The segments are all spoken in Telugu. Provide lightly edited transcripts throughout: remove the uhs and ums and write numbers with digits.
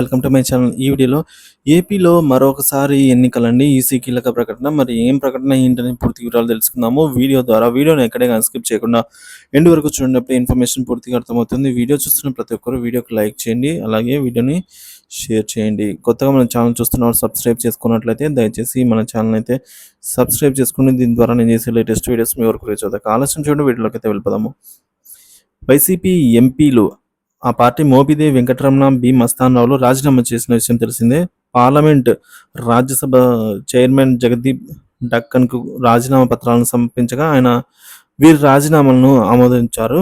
Welcome to my channel. ఈ వీడియోలో ఏపీలో మరొకసారి ఎన్నికలండి. ఈసీ కీలక ప్రకటన. మరి ఏం ప్రకటన ఏంటని పూర్తి వివరాలు తెలుసుకుందాము వీడియో ద్వారా. వీడియోని ఎక్కడే స్కిప్ చేయకుండా ఎండ్ వరకు చూడండి. ఇన్ఫర్మేషన్ పూర్తిగా అర్థమవుతుంది. వీడియో చూస్తున్న ప్రతి ఒక్కరు వీడియోకి లైక్ చేయండి, అలాగే వీడియోని షేర్ చేయండి. కొత్తగా మన ఛానల్ చూస్తున్న సబ్స్క్రైబ్ చేసుకున్నట్లయితే దయచేసి మన ఛానల్ అయితే సబ్స్క్రైబ్ చేసుకుని దీని ద్వారా నేను చేసే లేటెస్ట్ వీడియోస్ మీ వరకు రీచ్ అవుతాయి. ఆలస్యం చూడండి, వీడియోలోకి అయితే వెళ్ళిపోదాము. వైసీపీ ఎంపీలు ఆ పార్టీ మోపిదేవి వెంకటరమణ, బి మస్తానరావులు రాజీనామా చేసిన విషయం తెలిసిందే. పార్లమెంట్ రాజ్యసభ చైర్మన్ జగదీప్ ధక్కన్కు రాజీనామా పత్రాలను సమర్పించగా ఆయన వీరి రాజీనామాలను ఆమోదించారు.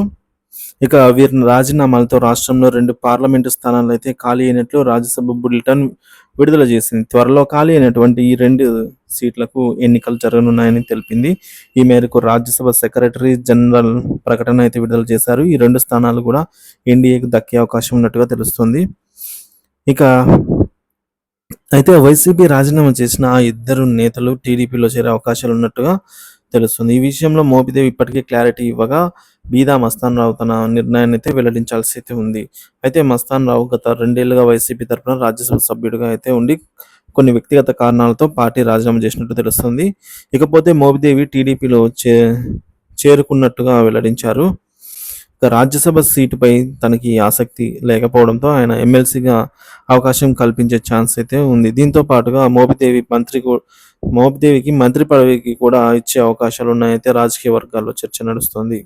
ఇక వీరి రాజీనామాలతో రాష్ట్రంలో 2 పార్లమెంటు స్థానాలు అయితే ఖాళీ అయినట్లు రాజ్యసభ బులెటిన్ విడుదల చేసింది. త్వరలో ఖాళీ అయినటువంటి ఈ 2 సీట్లకు ఎన్నికలు జరగనున్నాయని తెలిపింది. ఈ మేరకు రాజ్యసభ సెక్రటరీ జనరల్ ప్రకటన అయితే విడుదల చేశారు. ఈ 2 స్థానాలు కూడా ఎన్డీఏకు దక్కే అవకాశం ఉన్నట్టుగా తెలుస్తుంది. ఇక అయితే వైసీపీ రాజీనామా చేసిన ఆ 2 నేతలు టీడీపీలో చేరే అవకాశాలు ఉన్నట్టుగా తెలుస్తుంది. ఈ విషయంలో మోపిదేవి ఇప్పటికే క్లారిటీ ఇవ్వగా బీదా మస్తానరావు తన నిర్ణయాన్ని అయితే వెల్లడించాల్సి అయితే ఉంది. అయితే మస్తానరావు గత 2 ఏళ్లుగా వైసీపీ తరఫున రాజ్యసభ సభ్యుడిగా అయితే ఉండి కొన్ని వ్యక్తిగత కారణాలతో పార్టీ రాజీనామా చేసినట్టు తెలుస్తుంది. ఇకపోతే మోపిదేవి టీడీపీలో చేరుకున్నట్టుగా వెల్లడించారు. రాజ్యసభ సీటుపై తనకి ఆసక్తి లేకపోవడంతో ఆయన ఎమ్మెల్సీగా అవకాశం కల్పించే ఛాన్స్ అయితే ఉంది. దీంతో పాటుగా మోపిదేవికి మంత్రి పదవికి కూడా ఇచ్చే అవకాశాలు ఉన్నాయైతే రాజకీయ వర్గాల్లో చర్చ నడుస్తుంది.